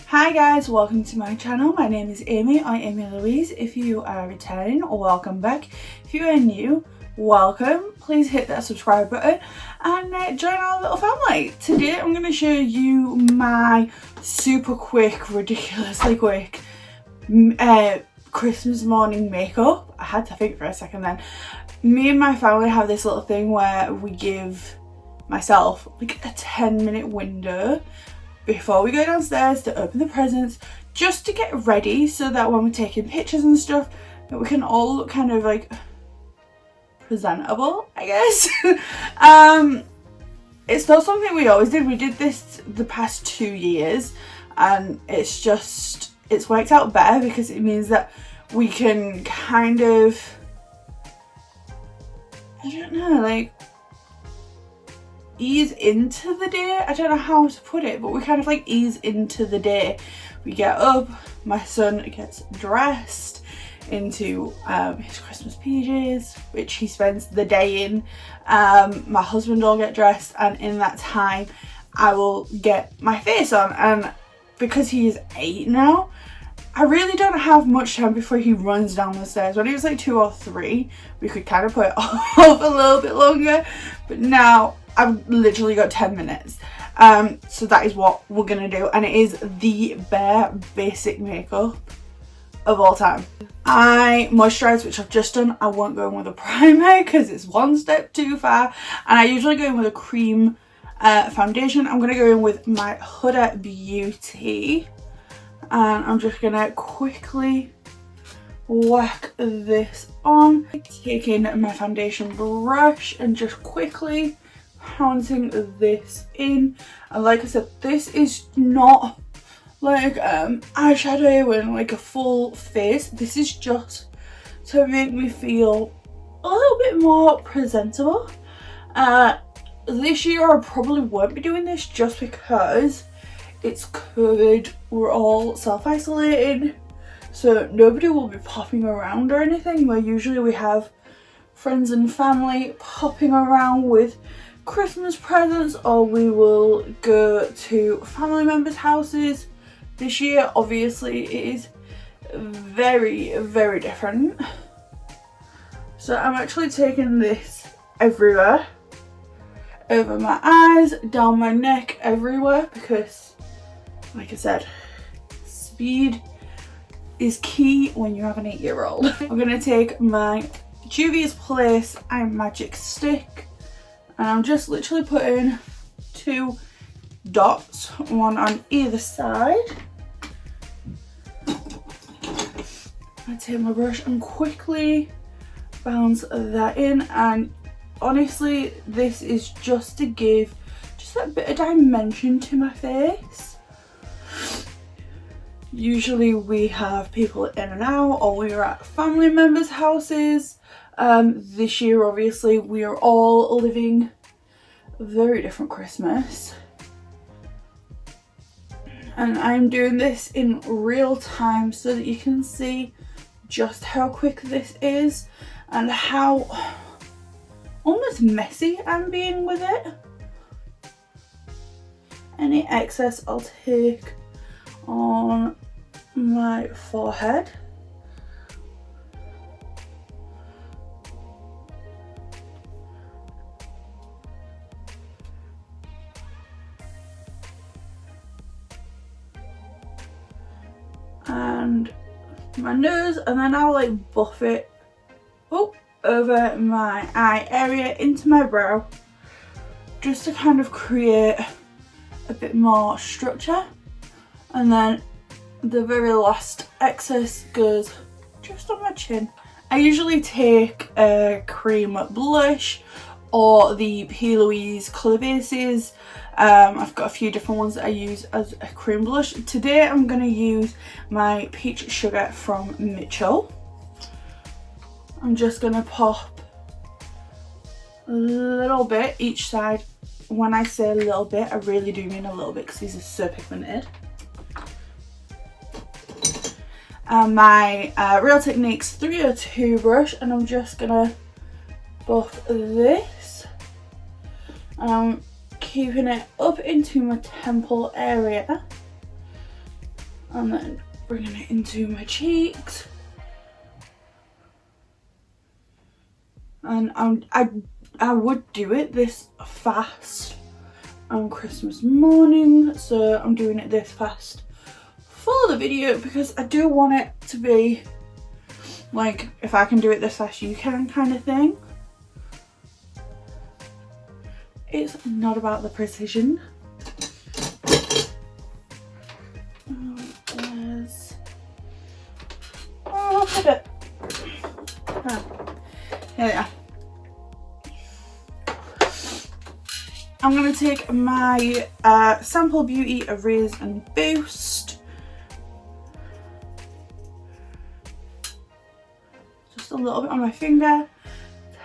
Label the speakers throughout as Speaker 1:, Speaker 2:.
Speaker 1: Hi guys, welcome to my channel. My name is Amy. I am Louise. If you are returning, welcome back. If you are new, welcome. Please hit that subscribe button and join our little family. Today I'm going to show you my super quick, ridiculously quick Christmas morning makeup. I had to think for a second then. Me and my family have this little thing where we give myself like a 10-minute window before we go downstairs to open the presents, just to get ready so that when we're taking pictures and stuff that we can all look kind of like presentable, I guess. It's not something we always did. We did this the past 2 years and it's worked out better because it means that we can kind of, I don't know, like ease into the day. I don't know how to put it, but we kind of like ease into the day. We get up, my son gets dressed into his Christmas PJs, which he spends the day in. My husband will get dressed, and in that time I will get my face on. And because he is 8 now, I really don't have much time before he runs down the stairs. When he was like 2 or 3, we could kind of put it off a little bit longer, but now I've literally got 10 minutes. So that is what we're gonna do, and it is the bare basic makeup of all time. I moisturise, which I've just done. I won't go in with a primer because it's one step too far, and I usually go in with a cream foundation. I'm gonna go in with my Huda Beauty, and I'm just gonna quickly whack this on, taking my foundation brush and just quickly pouncing this in. And like I said, this is not like eyeshadow and like a full face. This is just to make me feel a little bit more presentable. This year I probably won't be doing this just because it's COVID. We're all self-isolated, so nobody will be popping around or anything, where usually we have friends and family popping around with Christmas presents, or we will go to family members' houses. This year obviously it is very, very different, so I'm actually taking this everywhere, over my eyes, down my neck, everywhere, because like I said, speed is key when you have an 8-year-old. I'm going to take my Juvia's Place Eye Magic Stick, and I'm just literally putting 2 dots, one on either side. I take my brush and quickly bounce that in, and honestly this is just to give just that bit of dimension to my face. Usually we have people in and out, or we're at family members' houses. This year obviously we are all living a very different Christmas, and I'm doing this in real time so that you can see just how quick this is and how almost messy I'm being with it. Any excess I'll take on my forehead. And my nose, and then I'll like buff it up over my eye area into my brow, just to kind of create a bit more structure. And then the very last excess goes just on my chin. I usually take a cream blush or the P. Louise colour bases. I've got a few different ones that I use as a cream blush. Today I'm going to use my Peach Sugar from Mitchell. I'm just going to pop a little bit each side. When I say a little bit, I really do mean a little bit because these are so pigmented. And my Real Techniques 302 brush, and I'm just going to buff this I'm keeping it up into my temple area and then bringing it into my cheeks. And I would do it this fast on Christmas morning, so I'm doing it this fast for the video because I do want it to be like, if I can do it this fast you can kind of thing. It's not about the precision. Look at it. Oh, here we are. I'm going to take my Sample Beauty Erase and Boost. Just a little bit on my finger.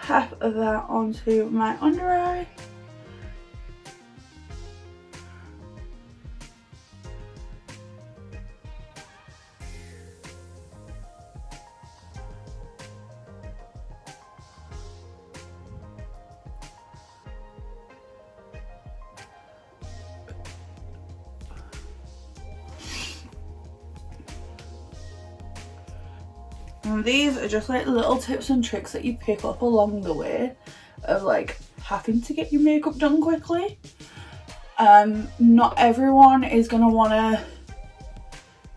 Speaker 1: Tap that onto my under eye. And these are just like little tips and tricks that you pick up along the way of like having to get your makeup done quickly. Not everyone is going to want to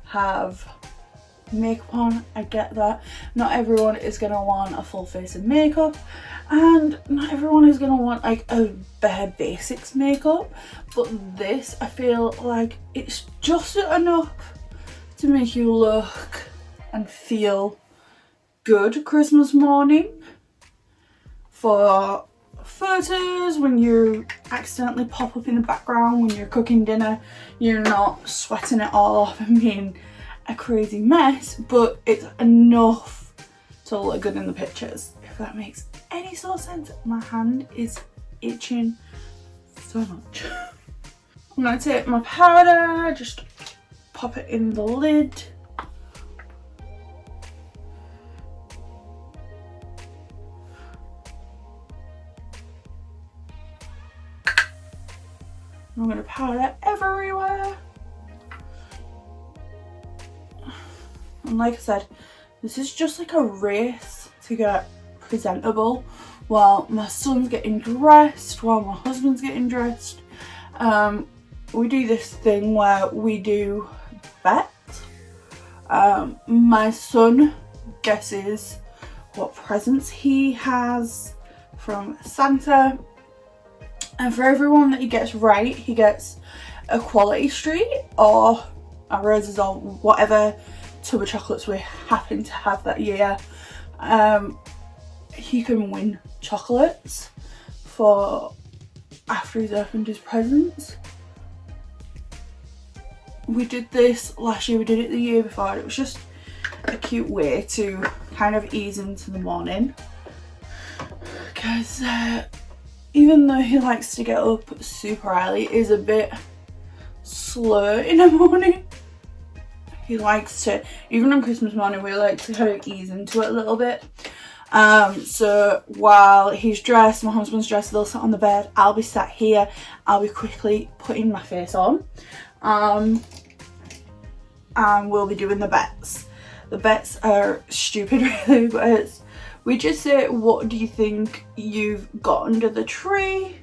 Speaker 1: have makeup on, I get that. Not everyone is going to want a full face of makeup, and not everyone is going to want like a bare basics makeup, but this, I feel like it's just enough to make you look and feel good Christmas morning. For photos, when you accidentally pop up in the background when you're cooking dinner, you're not sweating it all off and being a crazy mess, but it's enough to look good in the pictures, if that makes any sort of sense. My hand is itching so much. I'm going to take my powder, just pop it in the lid. I'm going to powder everywhere. And like I said, this is just like a race to get presentable while my son's getting dressed, while my husband's getting dressed. We do this thing where we do bets. My son guesses what presents he has from Santa. And for everyone that he gets right, he gets a quality street or a roses or whatever tub of chocolates we happen to have that year. He can win chocolates for after he's opened his presents. We did this last year, we did it the year before. It was just a cute way to kind of ease into the morning. Because even though he likes to get up super early, it is a bit slow in the morning. He likes to, even on Christmas morning, we like to kind of ease into it a little bit. So while he's dressed, my husband's dressed, they'll sit on the bed, I'll be sat here, I'll be quickly putting my face on. And we'll be doing the bets. The bets are stupid really, but it's, we just say, what do you think you've got under the tree?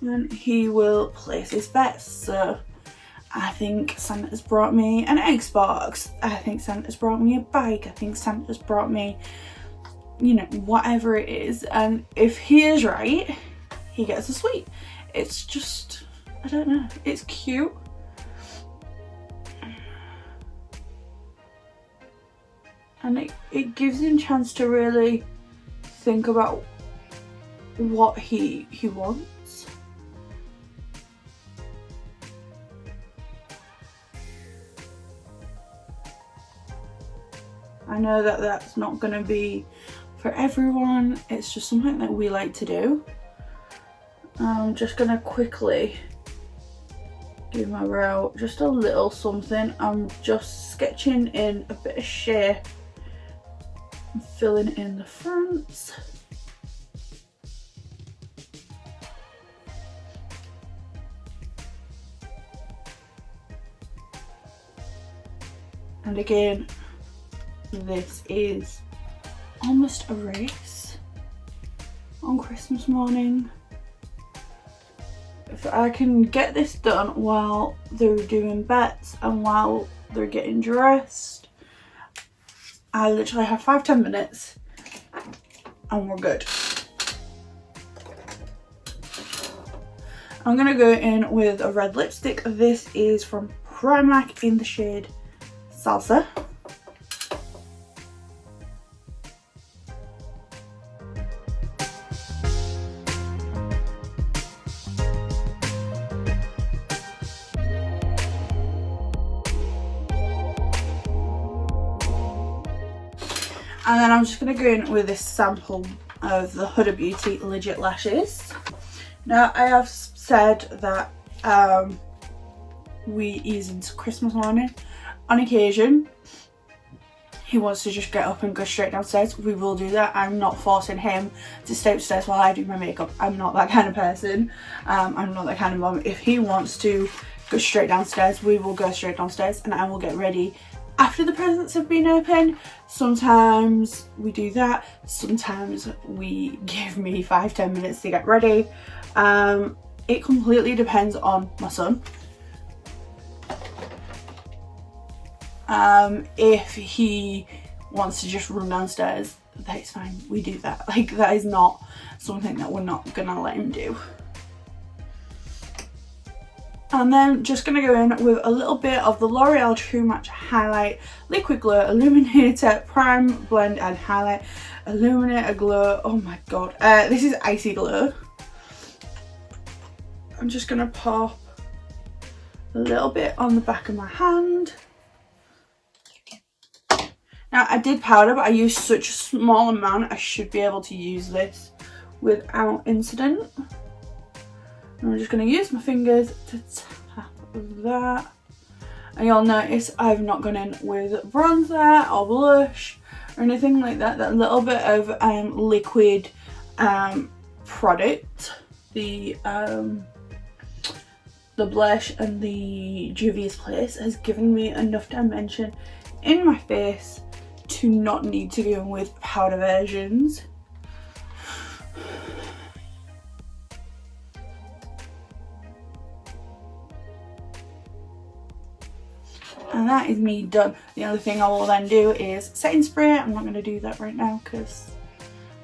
Speaker 1: And he will place his bets. So I think Santa's brought me an Xbox. I think Santa's brought me a bike. I think Santa's brought me, you know, whatever it is. And if he is right, he gets a sweet. It's just, I don't know, it's cute. And it gives him a chance to really think about what he wants. I know that that's not going to be for everyone. It's just something that we like to do. I'm just going to quickly give my brow just a little something. I'm just sketching in a bit of shape. Filling in the fronts. And again, this is almost a race on Christmas morning. If I can get this done while they're doing bets and while they're getting dressed, I literally have 5-10 minutes and we're good. I'm gonna go in with a red lipstick. This is from Primark in the shade Salsa. And then I'm just going to go in with this sample of the Huda Beauty Legit Lashes. Now, I have said that we ease into Christmas morning. On occasion, he wants to just get up and go straight downstairs. We will do that. I'm not forcing him to stay upstairs while I do my makeup. I'm not that kind of person. I'm not that kind of mom. If he wants to go straight downstairs, we will go straight downstairs and I will get ready after the presents have been opened. Sometimes we do that, sometimes we give me 5-10 minutes to get ready. It completely depends on my son. If he wants to just run downstairs, that's fine, we do that. Like, that is not something that we're not gonna let him do. And then just going to go in with a little bit of the L'Oreal True Match Highlight Liquid Glow Illuminator Prime Blend and Highlight Illuminator Glow. Oh my god, this is Icy Glow. I'm just going to pop a little bit on the back of my hand. Now, I did powder, but I used such a small amount, I should be able to use this without incident. And I'm just going to use my fingers to tap that. And you'll notice I've not gone in with bronzer or blush or anything like that. That little bit of liquid product, the blush and the Juvia's Place, has given me enough dimension in my face to not need to go in with powder versions. And that is me done. The other thing I will then do is setting spray. I'm not going to do that right now because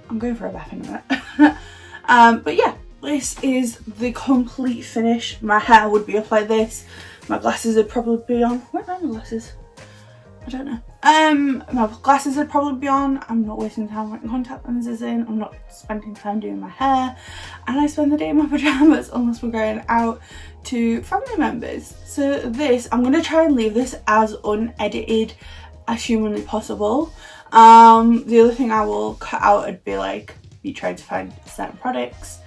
Speaker 1: I'm going for a bath in a minute. But yeah, this is the complete finish. My hair would be up like this. My glasses would probably be on. Where are my glasses? I don't know. My glasses would probably be on. I'm not wasting time putting contact lenses in. I'm not spending time doing my hair. And I spend the day in my pyjamas unless we're going out to family members. So this, I'm going to try and leave this as unedited as humanly possible. The other thing I will cut out would be like me trying to find certain products.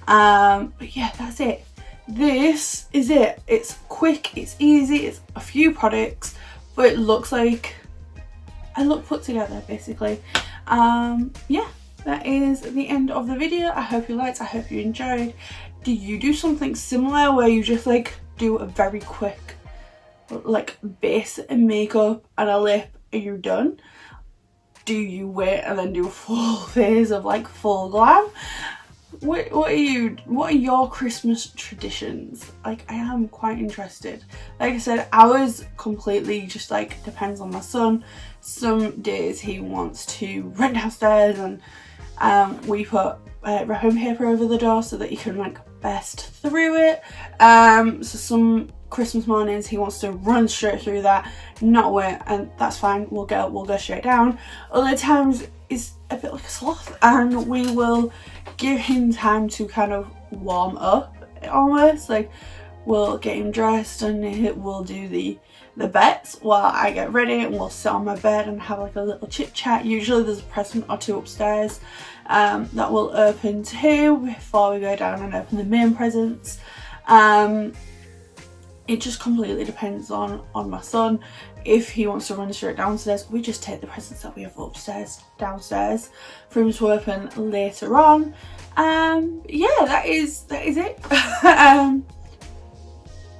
Speaker 1: But yeah, that's it. This is it. It's quick, it's easy, it's a few products, but it looks like I look put together basically. Yeah, that is the end of the video. I hope you liked, I hope you enjoyed. Do you do something similar where you just like do a very quick like base and makeup and a lip and you're done? Do you wait and then do a full phase of like full glam? What are your Christmas traditions? Like, I am quite interested. Like I said, ours completely just like depends on my son. Some days he wants to run downstairs and we put wrapping paper over the door so that he can like burst through it. So some Christmas mornings he wants to run straight through that, not wait, and that's fine. We'll go straight down. Other times it's a bit like a sloth, and we will give him time to kind of warm up almost. Like, we'll get him dressed and we'll do the bets while I get ready, and we'll sit on my bed and have like a little chit chat. Usually there's a present or two upstairs that we'll open too before we go down and open the main presents. It just completely depends on my son. If he wants to run straight downstairs, we just take the presents that we have upstairs downstairs for him to open later on. Yeah, that is it.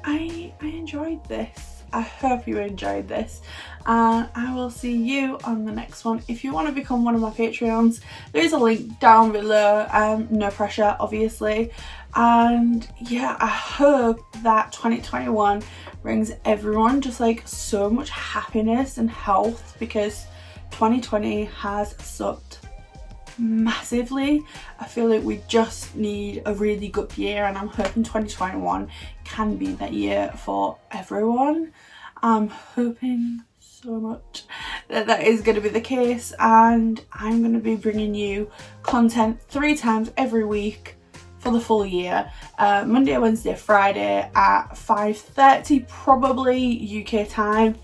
Speaker 1: I enjoyed this. I hope you enjoyed this, and I will see you on the next one. If you want to become one of my Patreons, there is a link down below. No pressure, obviously. And yeah, I hope that 2021 brings everyone just like so much happiness and health, because 2020 has sucked massively. I feel like we just need a really good year, and I'm hoping 2021 can be that year for everyone. I'm hoping so much that that is going to be the case, and I'm going to be bringing you content 3 times every week for the full year. Monday, Wednesday, Friday at 5:30 probably UK time.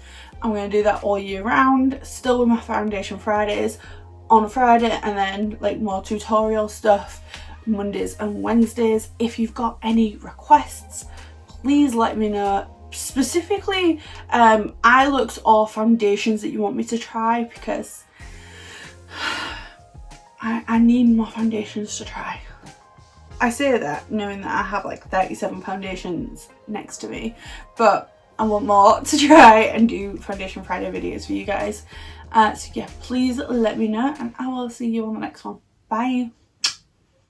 Speaker 1: I'm going to do that all year round, still with my foundation Fridays on a Friday, and then like more tutorial stuff Mondays and Wednesdays. If you've got any requests, please let me know. Specifically eye looks or foundations that you want me to try, because I need more foundations to try. I say that knowing that I have like 37 foundations next to me, but I want more to try and do Foundation Friday videos for you guys. So yeah, please let me know, and I will see you on the next one. Bye.